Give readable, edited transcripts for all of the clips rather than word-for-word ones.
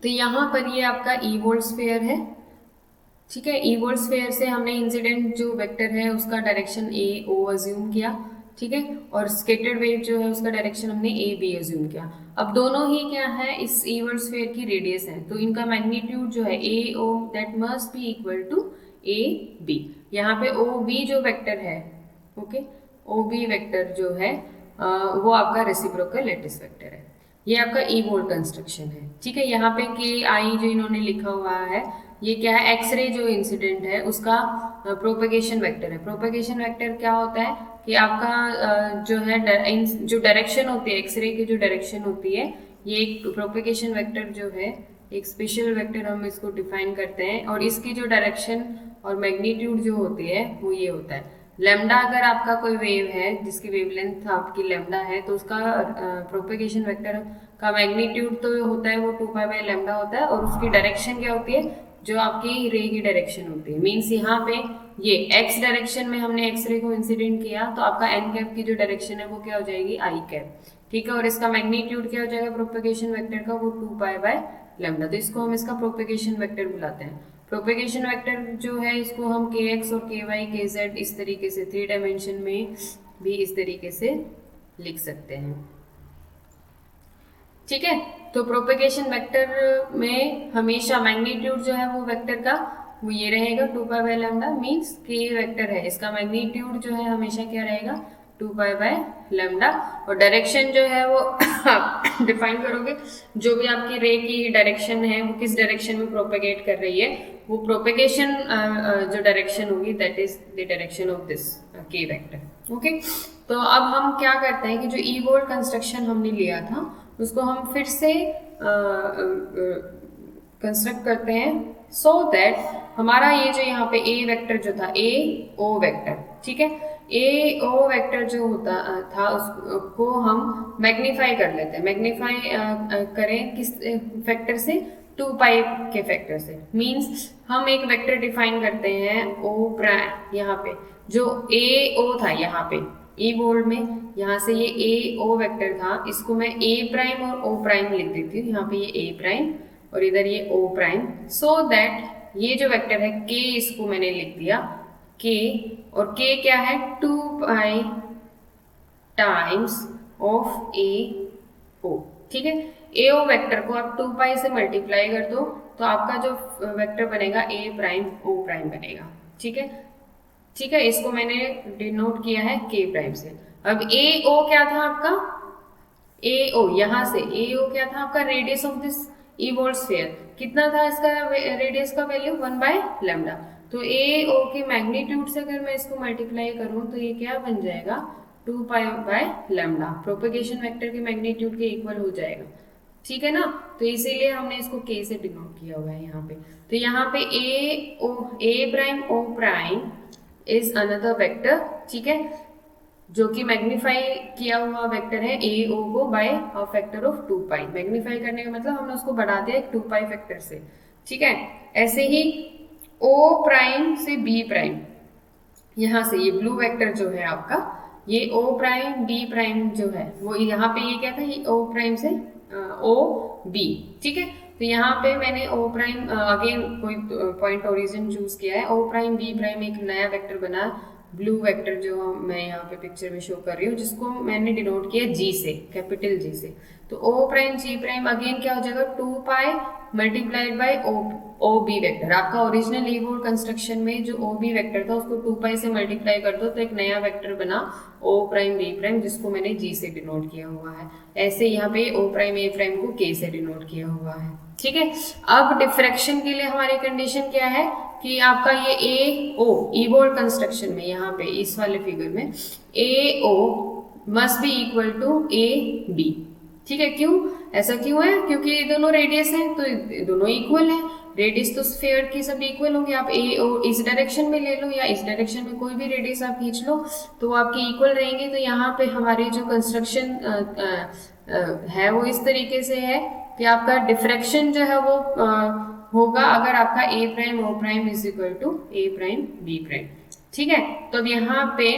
तो यहाँ पर ये आपका ई वोल्ट स्फीयर है, ठीक है। ई वोल्ट स्फीयर से हमने इंसिडेंट जो वेक्टर है उसका डायरेक्शन ए ओ अज्यूम किया, ठीक है, और स्केटर्ड वेव जो है उसका डायरेक्शन हमने ए बी अज्यूम किया। अब दोनों ही क्या है, इस ई वोल्ट स्फीयर की रेडियस है, तो इनका मैग्नीट्यूड जो है A O that must be equal to A B. यहाँ पे ओ बी जो वेक्टर है, ओके, ओ बी वेक्टर जो है वो आपका रेसिप्रोकल लैटिस वेक्टर है। ये आपका ई वोल्ट कंस्ट्रक्शन है, ठीक है। यहाँ पे के आई जो इन्होंने लिखा हुआ है, ये क्या है, एक्सरे जो इंसिडेंट है उसका प्रोपेगेशन वेक्टर है। प्रोपेगेशन वेक्टर क्या होता है कि आपका जो है जो डायरेक्शन होती है, एक्सरे की जो डायरेक्शन होती है, ये एक प्रोपेगेशन वेक्टर जो है एक स्पेशल वेक्टर हम इसको डिफाइन करते हैं, और इसकी जो डायरेक्शन और मैग्नीट्यूड जो होती है वो ये होता है लेमडा। अगर आपका कोई वेव है जिसकी वेवलेंथ आपकी लेमडा है, तो उसका प्रोपेगेशन वेक्टर का मैग्नीट्यूड तो होता है वो 2 पाई बाय लेमडा होता है, और उसकी डायरेक्शन क्या होती है, जो आपकी रे की डायरेक्शन होती है। मीन्स यहाँ पे ये एक्स डायरेक्शन में हमने एक्स रे को इंसिडेंट किया, तो आपका एन कैप की जो डायरेक्शन है वो क्या हो जाएगी, आई कैप, ठीक है। और इसका मैग्नीट्यूड क्या हो जाएगा प्रोपेगेशन वेक्टर का, वो 2 पाई बाय लेमडा। तो इसको हम इसका प्रोपेगेशन वेक्टर बुलाते हैं। प्रोपेगेशन वेक्टर जो है इसको हम के एक्स और के वाई के जेड इस तरीके से 3 डायमेंशन में भी इस तरीके से लिख सकते हैं, ठीक है। तो प्रोपेगेशन वेक्टर में हमेशा मैग्नीट्यूड जो है वो वेक्टर का वो ये रहेगा 2 पाई बाय लैम्डा। मीन्स के वेक्टर है, इसका मैग्नीट्यूड जो है हमेशा क्या रहेगा, 2 पाई बाय लैम्डा। और डायरेक्शन जो है वो आप डिफाइन करोगे, जो भी आपकी रे की डायरेक्शन है वो किस डायरेक्शन में प्रोपेगेट कर रही है, वो प्रोपेगेशन जो डायरेक्शन होगी that is the direction of this के वेक्टर, ओके। तो अब हम क्या करते हैं कि जो ई वोल्ट कंस्ट्रक्शन हमने लिया था उसको हम फिर से कंस्ट्रक्ट करते हैं, सो दैट हमारा ये जो यहाँ पे ए वेक्टर जो था, ए ओ वेक्टर, ठीक है, ए ओ वेक्टर जो होता था उसको हम मैग्नीफाई कर लेते हैं। मैग्नीफाई करें किस फैक्टर से, 2 पाई के फैक्टर से। मींस हम एक वेक्टर डिफाइन करते हैं ओ प्राइम, यहाँ पे जो ए ओ था यहाँ पे ई वोल्ट में, यहाँ से ये ए ओ वेक्टर था, इसको मैं ए प्राइम और ओ प्राइम लिख देती हूँ। यहाँ पे ये ए प्राइम और इधर ये ओ प्राइम, सो दैट ये जो वेक्टर है के, इसको मैंने लिख दिया के, और के क्या है, 2 पाई टाइम्स ऑफ ए ओ, ठीक है। ए ओ वेक्टर को आप 2 पाई से मल्टीप्लाई कर दो तो आपका जो वेक्टर बनेगा ए प्राइम ओ प्राइम बनेगा, ठीक है, ठीक है। इसको मैंने डिनोट किया है के प्राइम से। अब ए ओ क्या था आपका, ए ओ, यहाँ से ए ओ क्या था आपका, radius of this E volt sphere. कितना था इसका रेडियस का वैल्यू, 1 बाय लैम्डा। तो ए ओ के मैग्नीट्यूड से अगर मैं इसको मल्टीप्लाई करूं तो ये क्या बन जाएगा, 2 pi by lambda, propagation vector के मैग्नीट्यूड के इक्वल हो जाएगा, ठीक है ना। तो इसीलिए हमने इसको के से डिनोट किया हुआ है यहाँ पे। तो यहाँ पे A O, A prime O prime is another vector, ठीक है, जो कि मैग्नीफाई किया हुआ वेक्टर है ए ओ को by a factor of 2 pi. Magnify करने का मतलब हमने उसको बढ़ा दिया एक 2 पाई फैक्टर से, ठीक है। ऐसे ही ओ प्राइम से बी प्राइम, यहाँ से ये ब्लू वेक्टर जो है आपका, ये ओ प्राइम बी प्राइम जो है वो यहाँ पे ये क्या था, ये ओ प्राइम से ओ बी, ठीक है। तो यहाँ पे मैंने ओ प्राइम अगेन कोई पॉइंट ओरिजिन चूज किया है, ओ प्राइम बी प्राइम एक नया वेक्टर बना, ब्लू वेक्टर जो मैं यहाँ पे पिक्चर में शो कर रही हूँ, जिसको मैंने डिनोट किया जी से, कैपिटल जी से। तो O prime G prime again क्या हो जाएगा, 2 pi multiplied by O B vector. आपका ओरिजिनल ई वोल्ट कंस्ट्रक्शन में जो ओ बी वेक्टर था उसको 2 पाई से मल्टीप्लाई कर दो तो एक नया वेक्टर बना ओ प्राइम बी प्राइम, जिसको मैंने जी से डिनोट किया हुआ है। ऐसे यहाँ पे ओ प्राइम ए प्राइम को के से डिनोट किया हुआ है, ठीक है। अब डिफ्रैक्शन के लिए हमारी कंडीशन क्या है कि आपका ये ए ओ ई वोल्ट कंस्ट्रक्शन में, यहाँ पे इस वाले फिगर में A O must be equal to A B, ठीक है। क्यों, ऐसा क्यों है, क्योंकि ये दोनों रेडियस हैं तो दोनों इक्वल हैं। रेडियस तो स्फीयर की सब इक्वल होंगे, आप ए ओ इस डायरेक्शन में ले लो या इस डायरेक्शन में कोई भी रेडियस आप खींच लो तो वो आपकी इक्वल रहेंगे। तो यहाँ पे हमारी जो कंस्ट्रक्शन है वो इस तरीके से है कि आपका डिफ्रैक्शन जो है वो होगा अगर आपका A prime O prime is equal to A prime B prime, ठीक है। तो अब यहाँ पे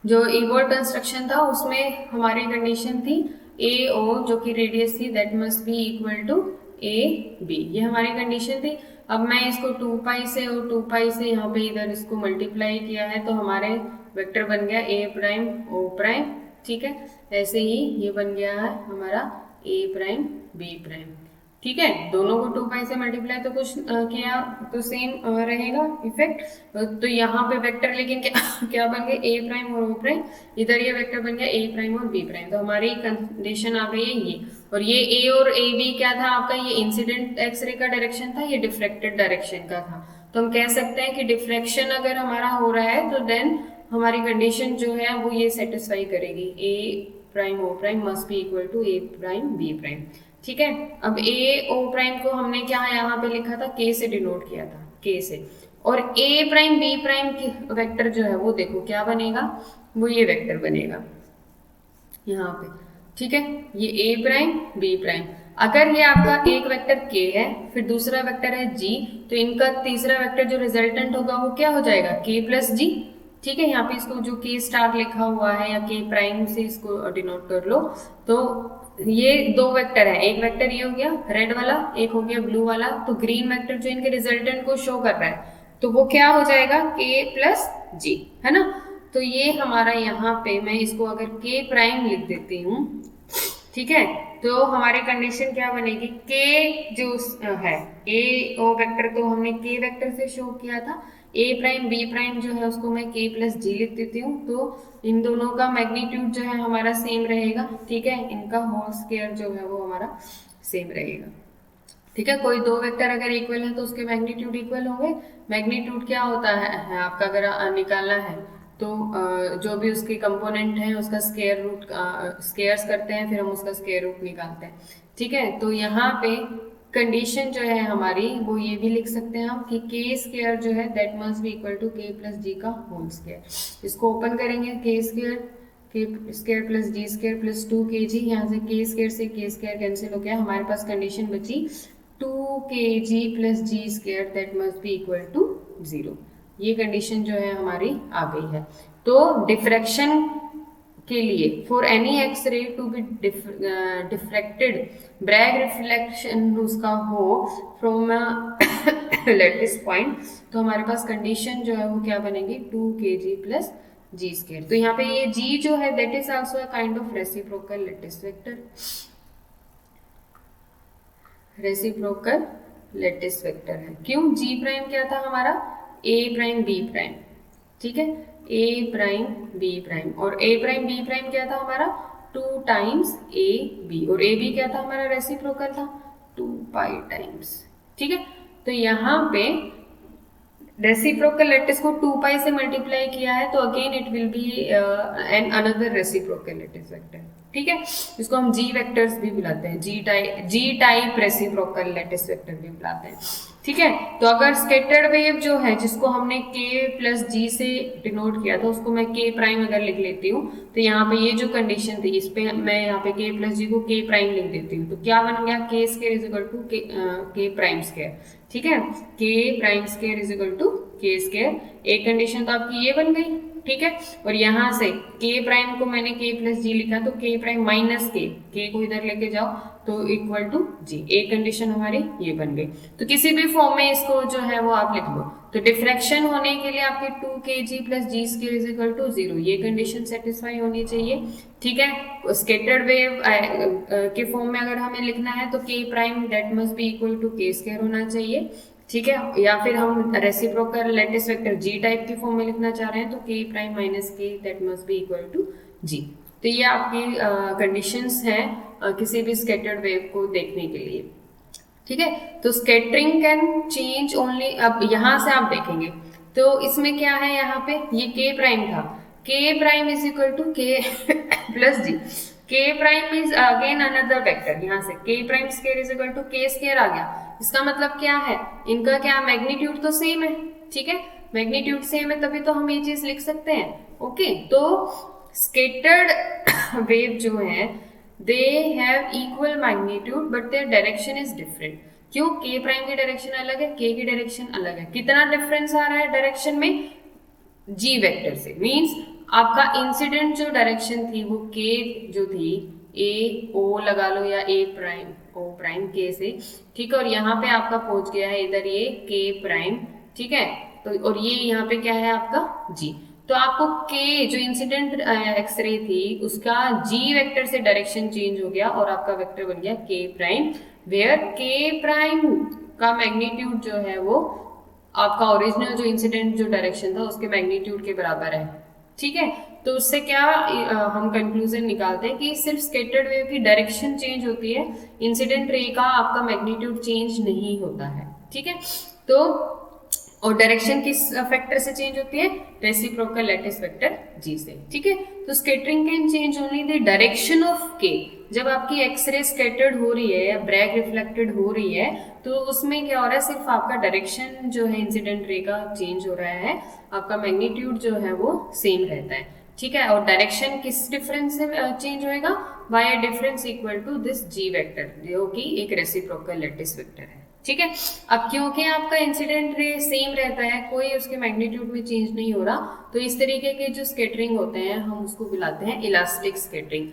जो ई वोल्ट कंस्ट्रक्शन था उसमें हमारी कंडीशन थी ए ओ जो कि रेडियस थी that must be equal to A B, ये हमारी कंडीशन थी। अब मैं इसको 2 पाई से और 2 पाई से यहाँ पे इधर इसको मल्टीप्लाई किया है तो हमारे वेक्टर बन गया ए प्राइम ओ प्राइम, ठीक है। ऐसे ही ये बन गया है हमारा ए प्राइम बी प्राइम, ठीक है। दोनों को 2 पाई से मल्टीप्लाई तो कुछ किया तो सेम रहेगा इफेक्ट। तो यहाँ पे वेक्टर लेकिन क्या क्या बन गए ए प्राइम और ओ प्राइम, इधर ये वेक्टर बन गया ए प्राइम और बी प्राइम। तो हमारी कंडीशन आ गई है ये। और ये ए और ए बी क्या था आपका, ये इंसिडेंट एक्सरे का डायरेक्शन था, ये डिफ्रेक्टेड डायरेक्शन का था। तो हम कह सकते हैं कि डिफ्रेक्शन अगर हमारा हो रहा है तो देन हमारी कंडीशन जो है वो ये सेटिस्फाई करेगी, A prime O prime must be equal to A prime B prime, ठीक है। अब ए ओ प्राइम को हमने क्या यहाँ पे लिखा था, के से डिनोट किया था, के से। और ए प्राइम बी प्राइम की वेक्टर जो है वो देखो क्या बनेगा, वो ये वेक्टर बनेगा यहाँ पे, ठीक है। ये ए प्राइम बी प्राइम, अगर ये आपका एक वेक्टर के है फिर दूसरा वेक्टर है जी, तो इनका तीसरा वेक्टर जो रिजल्टेंट होगा वो क्या हो जाएगा, के प्लस जी, ठीक है। यहाँ पे इसको जो के स्टार लिखा हुआ है या के प्राइम से इसको डिनोट कर लो। तो ये दो वेक्टर है, एक वेक्टर ये हो गया रेड वाला, एक हो गया ब्लू वाला। तो ग्रीन वेक्टर जो इनके रिजल्टेंट को शो कर रहा है तो वो क्या हो जाएगा, के प्लस जी, है ना। तो ये हमारा यहाँ पे मैं इसको अगर के प्राइम लिख देती हूँ, ठीक है, तो हमारी कंडीशन क्या बनेगी, के जो है ए ओ वेक्टर तो हमने के वेक्टर से शो किया था, ए प्राइम बी प्राइम जो है उसको मैं के प्लस जी लिख देती हूँ। तो इन दोनों का मैग्नीट्यूड जो है हमारा सेम रहेगा, ठीक है। इनका होल स्क्वायर जो है वो हमारा सेम रहेगा, ठीक है। कोई दो वेक्टर अगर इक्वल है तो उसके मैग्नीट्यूड इक्वल होंगे। मैग्नीट्यूड क्या होता है आपका, अगर निकालना है तो जो भी उसके कंपोनेंट हैं उसका स्क्वायर रूट स्क्वायर्स करते हैं, फिर हम उसका स्क्वायर रूट निकालते हैं, ठीक है। तो यहाँ पे कंडीशन जो है हमारी वो ये भी लिख सकते हैं हम कि के स्क्वायर जो है that must be equal to K plus G का होल स्क्वायर। इसको ओपन करेंगे, K square plus G square plus 2 kg, यहाँ से के स्क्वायर से के स्क्वायर कैंसिल हो गया, हमारे पास कंडीशन बची 2 kg plus G square that must be equal to 0। ये कंडीशन जो है हमारी आ गई है। तो डिफ्रैक्शन के लिए for any X ray to be diffracted, Bragg reflection उसका हो फ्रॉम लेटिस पॉइंट, तो हमारे पास कंडीशन जो है वो क्या बनेगी, 2 kg प्लस जी स्क्वायर। तो यहाँ पे ये जी जो है that is also a kind of reciprocal lattice vector, reciprocal lattice vector है। क्यों, जी प्राइम क्या था हमारा, ए प्राइम बी प्राइम, ठीक है, ए प्राइम बी प्राइम। और ए प्राइम बी प्राइम क्या था हमारा, 2 टाइम्स ए बी, और ए बी क्या था हमारा, रेसिप्रोकल था 2 पाई टाइम्स, ठीक है। तो यहाँ पे रेसिप्रोकल लेटिस को 2 पाई से मल्टीप्लाई किया है तो again it will be an another reciprocal lattice vector, ठीक है। इसको हम जी वेक्टर्स भी बुलाते हैं, G type reciprocal lattice vector भी बुलाते हैं, ठीक है। तो अगर स्कैटर्ड वेव जो है जिसको हमने के प्लस जी से डिनोट किया था उसको मैं के प्राइम अगर लिख लेती हूँ, तो यहाँ पे ये जो कंडीशन थी इस पे मैं यहाँ पे के प्लस जी को के प्राइम लिख देती हूँ। तो क्या बन गया, K square is equal to K prime square, ठीक है। K prime square is equal to K square, एक कंडीशन तो आपकी ये बन गई, ठीक है। और यहाँ से के प्राइम को मैंने के प्लस जी लिखा तो के प्राइम माइनस के को इधर लेके जाओ तो इक्वल टू जी, एक कंडीशन हमारी ये बन गई। तो किसी भी फॉर्म में इसको जो है वो आप लिख लो। तो डिफ्रैक्शन होने के लिए आपके 2 kg plus G square is equal to 0, ये कंडीशन सेटिस्फाई होनी चाहिए, ठीक है। स्कैटर्ड वेव के फॉर्म में अगर हमें लिखना है तो K prime that must be equal to K square होना चाहिए, ठीक है। या फिर हम reciprocal lattice vector G type की फॉर्म में लिखना चाह रहे हैं तो K prime minus K that must be equal to G. तो ये आपकी कंडीशंस हैं किसी भी स्कैटर्ड वेव को देखने के लिए, ठीक है। तो स्कैटरिंग कैन चेंज ओनली, अब यहाँ से आप देखेंगे तो इसमें क्या है, यहाँ पे ये के प्राइम था, K prime is equal to K plus G, K prime is again another vector, यहाँ से K prime square is equal to K square आ गया। इसका मतलब क्या है, इनका क्या मैग्नीट्यूड तो सेम है, ठीक है, मैग्नीट्यूड सेम है तभी तो हम ये चीज लिख सकते हैं, ओके। तो स्कैटर्ड वेव जो है they have equal magnitude but their direction is different. क्यों, के प्राइम की डायरेक्शन अलग है, के की डायरेक्शन अलग है। कितना डिफरेंस आ रहा है डायरेक्शन में, जी वेक्टर से, मींस आपका इंसिडेंट जो डायरेक्शन थी वो के जो थी ए ओ लगा लो या ए प्राइम ओ प्राइम के से, ठीक है, और यहाँ पे आपका पहुंच गया है इधर ये के प्राइम, ठीक है, तो और ये यहाँ पे क्या है आपका जी। तो आपको के जो इंसिडेंट एक्सरे थी उसका जी वेक्टर से डायरेक्शन चेंज हो गया और आपका वेक्टर बन गया के प्राइम, वेयर के प्राइम का मैग्नीट्यूड जो है वो आपका ओरिजिनल जो इंसिडेंट जो डायरेक्शन था उसके मैग्नीट्यूड के बराबर है, ठीक है। तो उससे क्या हम कंक्लूजन निकालते हैं कि सिर्फ स्कैटर्ड वेव की डायरेक्शन चेंज होती है, इंसिडेंट रे का आपका मैग्नीट्यूड चेंज नहीं होता है, ठीक है। तो और डायरेक्शन किस फैक्टर से चेंज होती है, रेसिप्रोकल लैटिस वेक्टर जी से, ठीक है। तो scattering can change only the direction of के, जब आपकी एक्सरे स्कैटर्ड हो रही है या ब्रैग रिफ्लेक्टेड हो रही है तो उसमें क्या हो रहा है, सिर्फ आपका डायरेक्शन जो है इंसिडेंट रे का चेंज हो रहा है, आपका मैग्नीट्यूड जो है वो सेम रहता है, ठीक है। और डायरेक्शन किस डिफरेंस से चेंज होएगा, by a difference equal to this G vector जो कि एक रेसिप्रोकल लैटिस वेक्टर है, ठीक है। अब क्योंकि आपका इंसिडेंट रे सेम रहता है, कोई उसके मैग्नीट्यूड में चेंज नहीं हो रहा, तो इस तरीके के जो स्कैटरिंग होते हैं हम उसको बुलाते हैं इलास्टिक स्कैटरिंग।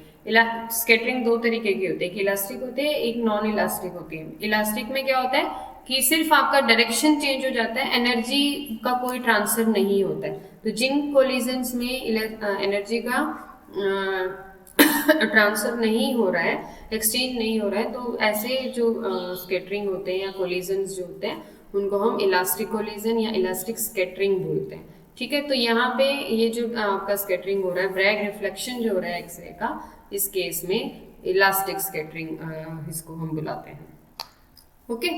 स्कैटरिंग दो तरीके की होती है, एक इलास्टिक होती है, एक नॉन इलास्टिक होती है। इलास्टिक में क्या होता है कि सिर्फ आपका डायरेक्शन चेंज हो जाता है, एनर्जी का कोई ट्रांसफर नहीं होता है। तो जिन कोलिजन्स में एनर्जी का ट्रांसफर नहीं हो रहा है, एक्सचेंज नहीं हो रहा है, तो ऐसे जो स्कैटरिंग होते हैं या कोलिजन्स जो होते हैं उनको हम इलास्टिक कोलिजन या इलास्टिक स्कैटरिंग बोलते हैं, ठीक है। तो यहाँ पे ये जो आपका स्कैटरिंग हो रहा है, ब्रैग रिफ्लेक्शन जो हो रहा है एक्सरे का, इस केस में इलास्टिक स्कैटरिंग इसको हम बुलाते हैं, ओके।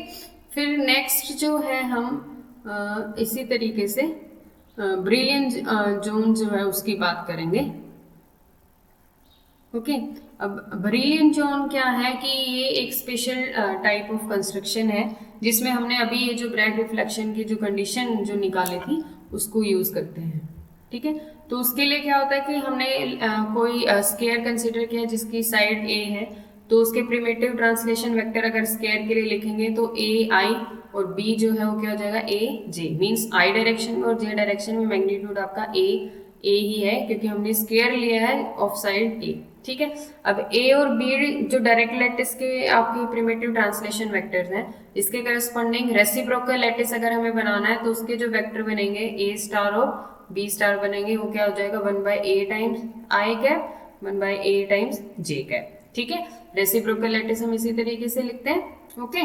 फिर नेक्स्ट जो है हम इसी तरीके से ब्रिलियंट जोन जो है उसकी बात करेंगे, ओके। अब ब्रिलियंट जोन क्या है कि ये एक स्पेशल टाइप ऑफ कंस्ट्रक्शन है जिसमें हमने अभी ये जो ब्रैग रिफ्लेक्शन की जो कंडीशन जो निकाली थी उसको यूज करते हैं, ठीक है। तो उसके लिए क्या होता है कि हमने कोई स्केयर कंसीडर किया जिसकी साइड ए है, तो उसके प्रिमिटिव ट्रांसलेशन वेक्टर अगर स्केयर के लिए लिखेंगे तो ए आई और बी जो है वो क्या हो जाएगा ए जे, मीन्स आई डायरेक्शन में और जे डायरेक्शन में मैग्नीट्यूड आपका ए ही है क्योंकि हमने स्केयर लिया है ऑफ साइड ए, ठीक है। अब ए और बी जो डायरेक्ट लैटिस के आपके प्रिमिटिव ट्रांसलेशन वेक्टर्स हैं, इसके करस्पॉन्डिंग रेसिप्रोकल लैटिस अगर हमें बनाना है तो उसके जो वेक्टर बनेंगे ए स्टार और बी स्टार बनेंगे, वो क्या हो जाएगा 1/a times I cap 1/a times J cap, ठीक है। रेसिप्रोकल लैटिस हम इसी तरीके से लिखते हैं, ओके।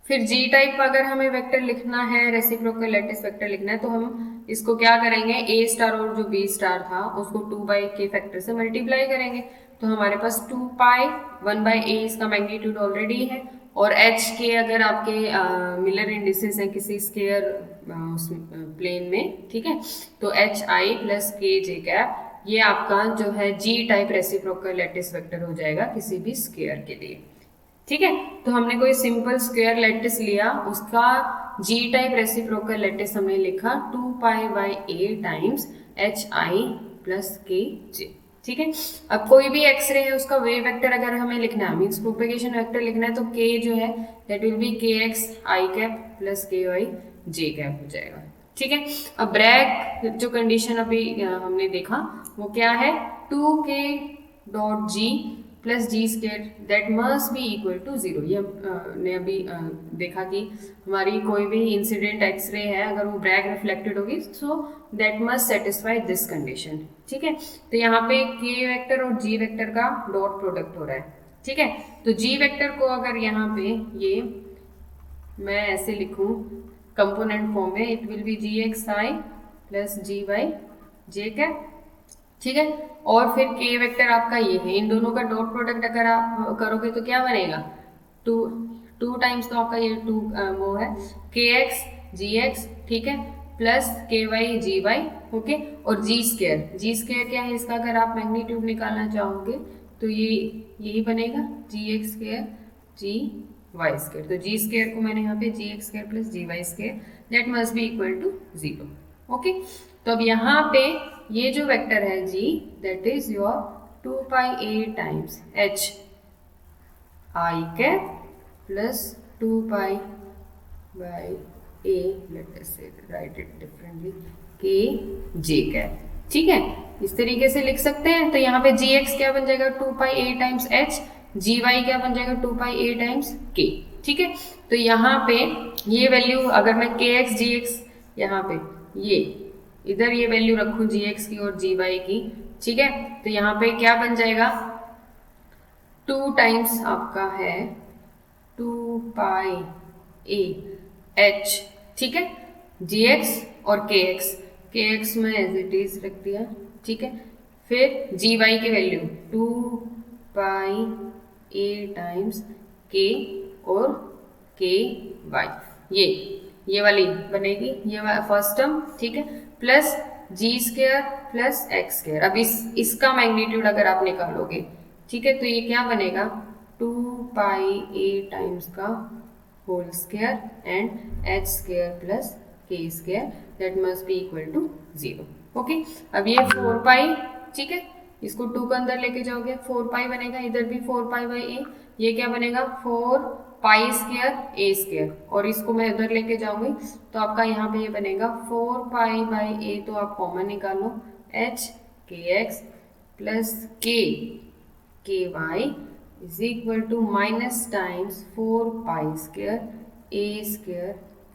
फिर जी टाइप अगर हमें वेक्टर लिखना है, रेसिप्रोकल लैटिस वेक्टर लिखना है, तो हम इसको क्या करेंगे, ए स्टार और जो बी स्टार था उसको 2/k फैक्टर से मल्टीप्लाई करेंगे, तो हमारे पास 2π 1/a इसका मैग्नीट्यूड ऑलरेडी है, और एच के अगर आपके मिलर इंडिसेस हैं किसी स्केयर प्लेन में, ठीक है, तो एच आई प्लस के जे कैप ये आपका जो है जी टाइप रेसिप्रोकल लैटिस वेक्टर हो जाएगा किसी भी स्केयर के लिए, ठीक है। तो हमने कोई सिंपल स्क्वायर लैटिस लिया, उसका जी टाइप रेसिप्रोकल लैटिस हमने लिखा 2π/a टाइम्स एच आई प्लस के जे, ठीक है। अब कोई भी एक्सरे है उसका वेव वेक्टर अगर हमें लिखना है, मीन्स प्रोपेगेशन वेक्टर लिखना है, तो के जो है दैट विल बी के एक्स आई cap plus K Y J cap हो जाएगा, ठीक है। अब ब्रैग जो कंडीशन अभी हमने देखा वो क्या है, 2k dot G plus G square that must be equal to 0। ये हमने अभी देखा कि हमारी कोई भी इंसिडेंट एक्सरे है अगर वो ब्रैग रिफ्लेक्टेड होगी so that must satisfy this condition, ठीक है। तो यहाँ पे के वेक्टर और जी वेक्टर का डॉट प्रोडक्ट हो रहा है, ठीक है। तो जी वेक्टर को अगर यहाँ पे ये मैं ऐसे लिखूं कंपोनेंट फॉर्म में, it will be G X I plus G Y J cap, ठीक है। और फिर के वेक्टर आपका ये है, इन दोनों का डॉट प्रोडक्ट अगर आप करोगे तो क्या बनेगा, टू टाइम्स तो आपका ये 2 वो है के एक्स जी एक्स, ठीक है, प्लस के वाई जी वाई, ओके। और जी स्केयर क्या है इसका, अगर आप मैग्नीट्यूड निकालना चाहोगे तो ये यही बनेगा G X square G Y square. तो जी स्केयर को मैंने यहाँ पे G X square plus G Y square that must be equal to 0, okay. तो अब यहाँ पे ये जो वेक्टर है G that is your 2πa times H I cap plus 2π/a, let us से राइट इट डिफरेंटली, के जे कैप, ठीक है। इस तरीके से लिख सकते हैं। तो यहाँ पे जी एक्स क्या बन जाएगा 2πa टाइम्स एच, जी वाई क्या बन जाएगा 2 पाई ए टाइम्स के। ठीक है, तो यहाँ पे ये वैल्यू अगर मैं के एक्स जी एक्स यहाँ पे ये इधर ये वैल्यू रखूँ जी एक्स की और जी वाई की, ठीक है, तो यहाँ पे क्या बन जाएगा 2 टाइम्स आपका है 2 पाई ए एच, ठीक है, जी एक्स और के एक्स में एज इट इज रख दिया, ठीक है, फिर जी वाई की वैल्यू 2 पाई ए टाइम्स के और के वाई, ये वाली बनेगी, ये फर्स्ट टर्म, ठीक है, plus G square plus x square. अब इसका मैग्नीट्यूड अगर आप निकालोगे, ठीक है, तो ये क्या बनेगा 2 पाई ए टाइम्स का whole square and H square plus K square that must be equal to 0। Okay, अब ये 4 पाई, ठीक है, इसको 2 का अंदर लेके जाओगे 4 पाई बनेगा, इधर भी 4 पाई बाई ए, ये क्या बनेगा 4 पाई स्क्वायर ए स्क्वायर, और इसको मैं इधर लेके जाऊंगी तो आपका यहाँ पे ये बनेगा 4 पाई बाई ए, तो आप कॉमन निकालो H K X plus K Y is equal to minus times 4 pi square A square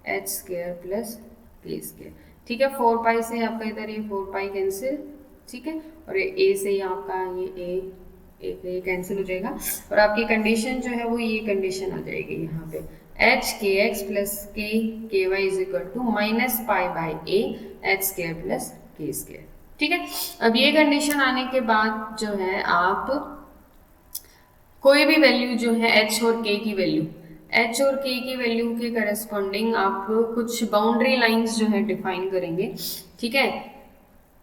H square plus K square. ठीक है, 4 पाई से आपका इधर ये 4 पाई कैंसिल, ठीक है, और ए से आपका ये कैंसिल हो जाएगा, और आपकी कंडीशन जो है वो ये कंडीशन आ जाएगी यहाँ पे H K X plus K Y is equal to minus pi by A H square plus K square. ठीक है, अब ये कंडीशन आने के बाद जो है आप कोई भी वैल्यू जो है एच और के की वैल्यू, एच और के की वैल्यू के करस्पॉन्डिंग आप कुछ बाउंड्री लाइंस जो है डिफाइन करेंगे। ठीक है,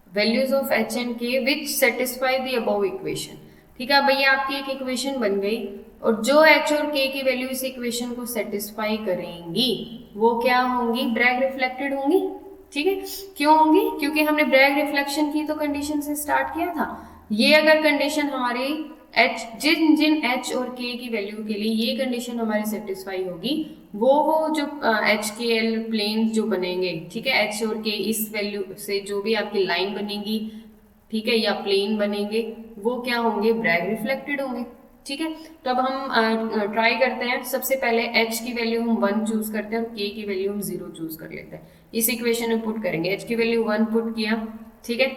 वैल्यूज ऑफ एच एंड के विच सेटिस्फाई द अबव इक्वेशन। ठीक है, भैया आपकी एक इक्वेशन बन गई, और जो एच और के की वैल्यू इस इक्वेशन को सेटिस्फाई करेंगी वो क्या होंगी, ब्रैग रिफ्लेक्टेड होंगी। ठीक है, क्यों होंगी, क्योंकि हमने ब्रैग रिफ्लेक्शन की तो कंडीशन से स्टार्ट किया था। ये अगर कंडीशन हमारी एच जिन एच और के की वैल्यू के लिए ये कंडीशन हमारी सेटिस्फाई होगी, वो जो एच के एल प्लेन जो बनेंगे, ठीक है, एच और के इस वैल्यू से जो भी आपकी लाइन बनेगी, ठीक है, या प्लेन बनेंगे, वो क्या होंगे, ब्रैग रिफ्लेक्टेड होंगे। ठीक है, तो अब हम ट्राई करते हैं। सबसे पहले एच की वैल्यू हम 1 चूज करते हैं और के की वैल्यू हम 0 चूज कर लेते हैं। इस इक्वेशन में पुट करेंगे, एच की वैल्यू 1 पुट किया, ठीक है,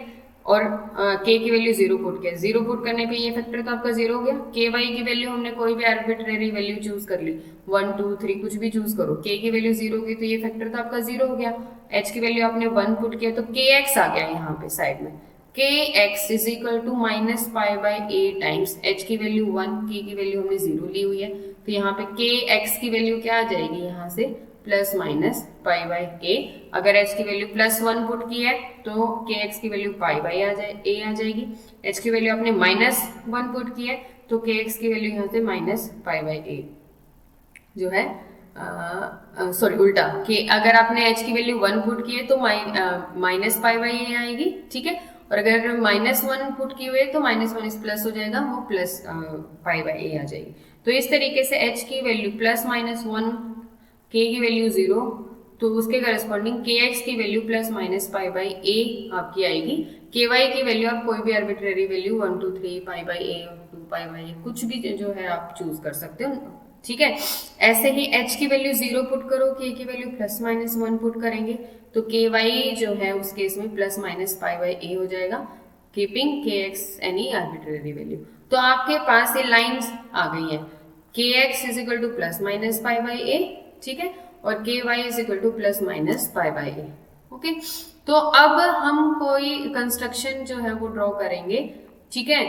और के की वैल्यू 0 पुट किया। 0 पुट करने पे ये फैक्टर तो आपका 0 हो गया। के वाई की वैल्यू हमने कोई भी आर्बिट्रेरी वैल्यू चूज कर ली, 1 2 3 कुछ भी चूज करो, के की वैल्यू 0 होगी तो ये फैक्टर तो आपका 0 हो गया। एच की वैल्यू आपने 1 पुट किया तो के एक्स आ गया यहाँ पे साइड में, K X is equal to minus pi by A times H की वैल्यू 1, के की वैल्यू हमने 0 ली हुई है, तो यहाँ पे के एक्स की वैल्यू क्या आ जाएगी यहाँ से प्लस माइनस पाई बाई ए। अगर एच की वैल्यू प्लस 1 पुट की है तो के एक्स की वैल्यू पाई बाई आ जाएगी। एच की वैल्यू आपने माइनस 1 पुट की है तो के एक्स की वैल्यू यहाँ से माइनस पाई बाई ए जो है सॉरी उल्टा, कि अगर आपने एच की वैल्यू 1 पुट की है तो माइनस पाई बाई ए आएगी। ठीक है, और अगर माइनस 1 पुट की हुई है तो माइनस 1 प्लस हो जाएगा, वो प्लस पाई बाई ए आ जाएगी। तो इस तरीके से एच की वैल्यू प्लस माइनस 1, के की वैल्यू 0, तो उसके करस्पॉन्डिंग के एक्स की value plus minus pi by A आपकी आएगी। के वाई की वैल्यू आप कोई भी arbitrary value 1 2 3 pi by A और 2 पाई बाई ए कुछ भी जो है आप चूज कर सकते हो। ठीक है, ऐसे ही एच की वैल्यू 0 पुट करो, के की वैल्यू प्लस माइनस 1 पुट करेंगे तो के वाई जो है उस केस में प्लस माइनस पाई बाई ए हो जाएगा, कीपिंग के एक्स एनी आर्बिट्रेरी वैल्यू। तो आपके पास ये लाइंस आ गई हैं, K X is equal to plus minus pi by A, ठीक है, और K Y is equal to plus minus pi by A. Okay, तो अब हम कोई कंस्ट्रक्शन जो है वो ड्रॉ करेंगे। ठीक है,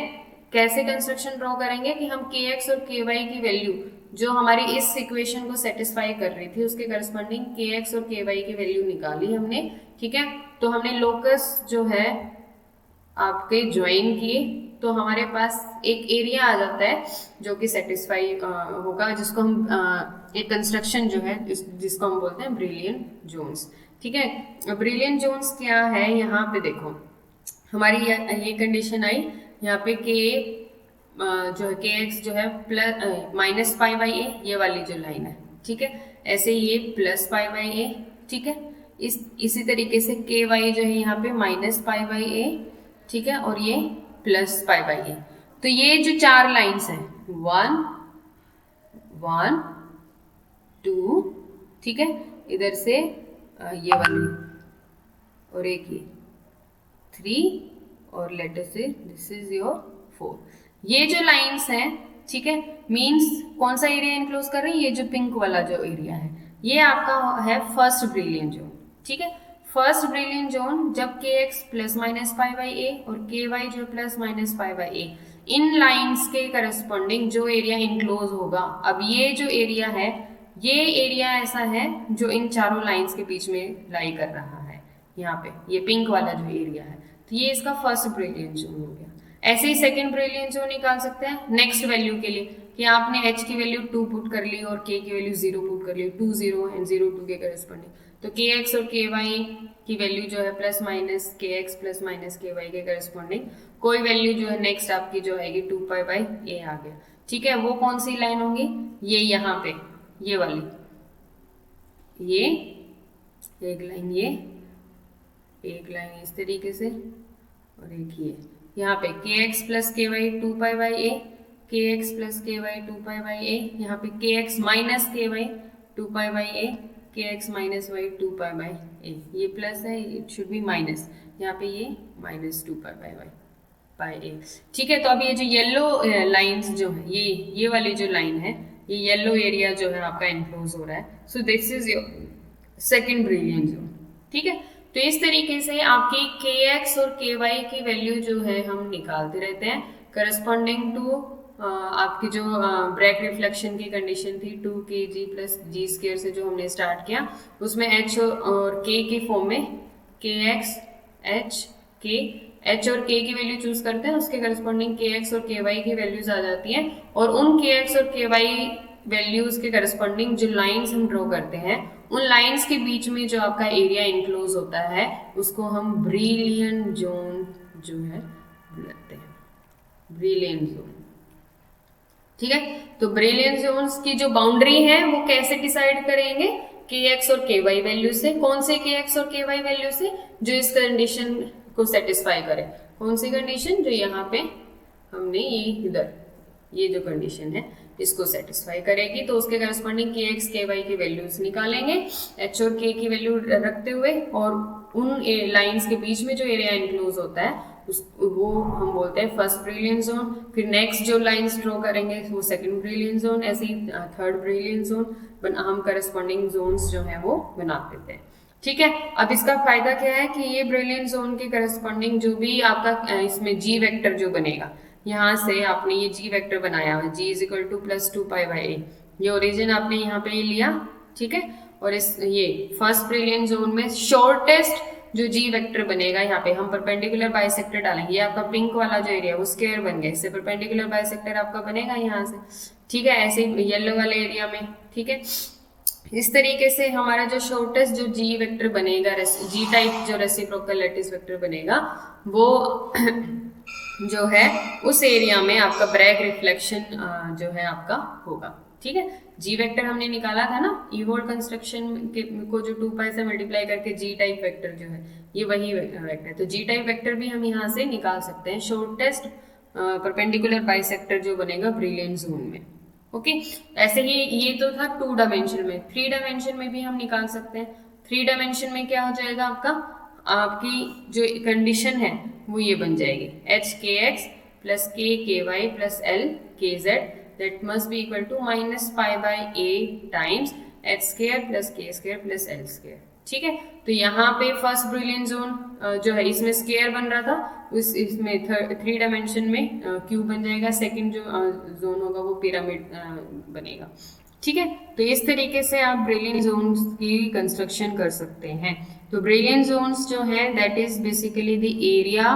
कैसे कंस्ट्रक्शन ड्रॉ करेंगे कि हम के एक्स और के वाई की वैल्यू जो हमारी इस इक्वेशन को सेटिस्फाई कर रही थी उसके करस्पॉन्डिंग के एक्स और के वाई की वैल्यू निकाली हमने। ठीक है, तो हमने लोकस जो है आपके ज्वाइन किए तो हमारे पास एक एरिया आ जाता है जो कि सेटिस्फाई होगा, जिसको हम एक कंस्ट्रक्शन जो है जिसको हम बोलते हैं ब्रिलियन जोन्स। ठीक है, ब्रिलियन जोन्स क्या है, यहाँ पे देखो हमारी ये कंडीशन आई, यहाँ पे के जो है के एक्स जो है प्लस माइनस पाई बाई ए, ये वाली जो लाइन है। ठीक है, ऐसे ये प्लस पाई बाई ए। ठीक है, इसी तरीके से के वाई जो है यहाँ पे माइनस पाई बाई ए, ठीक है, और ये प्लस पाई बाई ए। तो ये जो 4 लाइंस हैं 1 1 2, ठीक है, इधर से ये वाली और एक ये 3 और लेटर से दिस इज योर 4। ये जो लाइंस हैं, ठीक है, मींस कौन सा एरिया इनक्लोज कर रही है, ये जो पिंक वाला जो एरिया है ये आपका है फर्स्ट ब्रिलियंट जोन, ठीक है। फर्स्ट ब्रिलियंट जोन जब K X plus minus pi by A और के वाई जो plus minus pi by A, इन लाइंस के करस्पॉन्डिंग जो एरिया इनक्लोज होगा, अब ये जो एरिया है ये एरिया ऐसा है जो इन चारों लाइंस के बीच में लाई कर रहा है, यहाँ पे ये पिंक वाला जो एरिया है, तो ये इसका फर्स्ट ब्रिलियंट जोन हो गया। ऐसे ही सेकंड ब्रिलियंट जोन निकाल सकते हैं नेक्स्ट वैल्यू के लिए कि आपने h की वैल्यू 2 पुट कर ली और k की वैल्यू 0 पुट कर ली, 2 0 एंड 0 2 के करस्पॉन्डिंग, तो kx और ky की वैल्यू जो है plus minus kx plus minus ky के करस्पॉन्डिंग कोई वैल्यू जो है नेक्स्ट आपकी जो आएगी 2 पाई बाई a आ गया, ठीक है। वो कौन सी लाइन होगी, ये यहाँ पे ये वाली, ये एक लाइन, ये एक लाइन इस तरीके से और एक ये यहाँ पे kx plus ky 2 pi by a, kx plus ky 2 pi by a, यहाँ पे kx minus ky 2 pi by a, kx minus y 2 pi by a, ये प्लस है, इट शुड बी माइनस, यहाँ पे ये माइनस 2 पाई बाई a, ठीक है। तो अब ये जो येलो लाइंस जो है, ये वाली जो लाइन है, ये येलो एरिया जो है आपका इनक्लोज हो रहा है, so this is your second brilliant zone, ठीक है। तो इस तरीके से आपकी kx और ky की वैल्यू जो है हम निकालते रहते हैं करस्पॉन्डिंग टू आपकी जो ब्रैग रिफ्लेक्शन की कंडीशन थी 2kg प्लस जी स्क्वायर से जो हमने स्टार्ट किया, उसमें h और k की फॉर्म में kx h k, h और k की वैल्यू चूज करते हैं, उसके करस्पॉन्डिंग kx और ky की वैल्यूज आ जाती हैं, और उन kx और ky वैल्यूज के करस्पॉन्डिंग जो लाइंस हम ड्रॉ करते हैं, उन लाइंस के बीच में जो आपका एरिया इंक्लोज होता है उसको हम ब्रिलियंट जोन जो है बोलते हैं, ब्रिलियंट जोन, ठीक है। तो ब्रिलियंट जोन्स की जो बाउंड्री है वो कैसे डिसाइड करेंगे, kx और ky वैल्यू से, कौन से kx और ky वैल्यू से, जो इस कंडीशन को सेटिस्फाई करे, कौन सी कंडीशन, जो यहाँ पे हमने ये इधर ये जो कंडीशन है इसको सेटिस्फाई करेगी, तो उसके करस्पॉन्डिंग kx ky की वैल्यूज निकालेंगे h और k की वैल्यू रखते हुए, और उन लाइंस के बीच में जो एरिया इंक्लोज होता है वो हम बोलते हैं फर्स्ट ब्रिलियंट जोन। फिर नेक्स्ट जो लाइंस ड्रॉ करेंगे वो सेकंड ब्रिलियंट जोन, ऐसे ही थर्ड ब्रिलियंट जोन, हम करस्पॉन्डिंग जोन्स जो है वो बना देते हैं, ठीक है। अब इसका फायदा क्या है कि ये ब्रिलियंट जोन के करस्पॉन्डिंग जो भी आपका इसमें जी वेक्टर जो बनेगा, यहाँ से आपने ये जी वेक्टर बनाया हुआ g is equal to plus 2 pi by a, ये ओरिजिन आपने यहाँ पे लिया, ठीक है। और इस ये फर्स्ट ब्रिलियंट जोन में शॉर्टेस्ट जो जी वेक्टर बनेगा, यहाँ पे हम परपेंडिकुलर बाइसेक्टर डालेंगे, ये आपका पिंक वाला जो एरिया वो स्क्वायर बन गया, इससे परपेंडिकुलर बाइसेक्टर आपका बनेगा यहाँ से, ठीक है। ऐसे ही येलो वाले एरिया में, ठीक है। इस तरीके से हमारा जो शॉर्टेस्ट जो जी वेक्टर बनेगा, जी टाइप जो रेसिप्रोकल लैटिस वेक्टर बनेगा, वो जो है उस एरिया में आपका ब्रैग रिफ्लेक्शन जो है आपका होगा, ठीक है। जी वेक्टर हमने निकाला था ना ईवोल्ड कंस्ट्रक्शन को, जो 2 पाई से मल्टीप्लाई करके जी टाइप वेक्टर जो है ये वही वेक्टर है, तो जी टाइप वेक्टर भी हम यहाँ से निकाल सकते हैं, शॉर्टेस्ट परपेंडिकुलर बाइसेक्टर जो बनेगा ब्रिलियंट जोन में, ओके। ऐसे ही ये तो था 2 डायमेंशन में, 3 डायमेंशन में भी हम निकाल सकते हैं। 3 डायमेंशन में क्या हो जाएगा आपका, आपकी जो कंडीशन है वो ये बन जाएगी h kx plus k ky plus l kz that must be equal to minus pi by a times h square plus k square plus l square, ठीक है। तो यहाँ पे फर्स्ट ब्रिलियंट जोन जो है इसमें स्क्वायर बन रहा था, इसमें 3 डायमेंशन में क्यूब बन जाएगा, सेकंड जो जोन होगा वो पिरामिड बनेगा, ठीक है। तो इस तरीके से आप ब्रिलियंट जोन्स की कंस्ट्रक्शन कर सकते हैं। तो ब्रिलियंट जोन्स जो है that is basically the area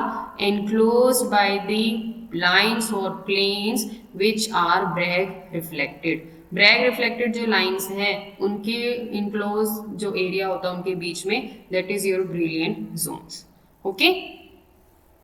enclosed by the lines और planes which are Bragg reflected. Bragg reflected जो लाइंस हैं उनके इनक्लोज जो एरिया होता है उनके बीच में, that is your brilliant Jones, okay.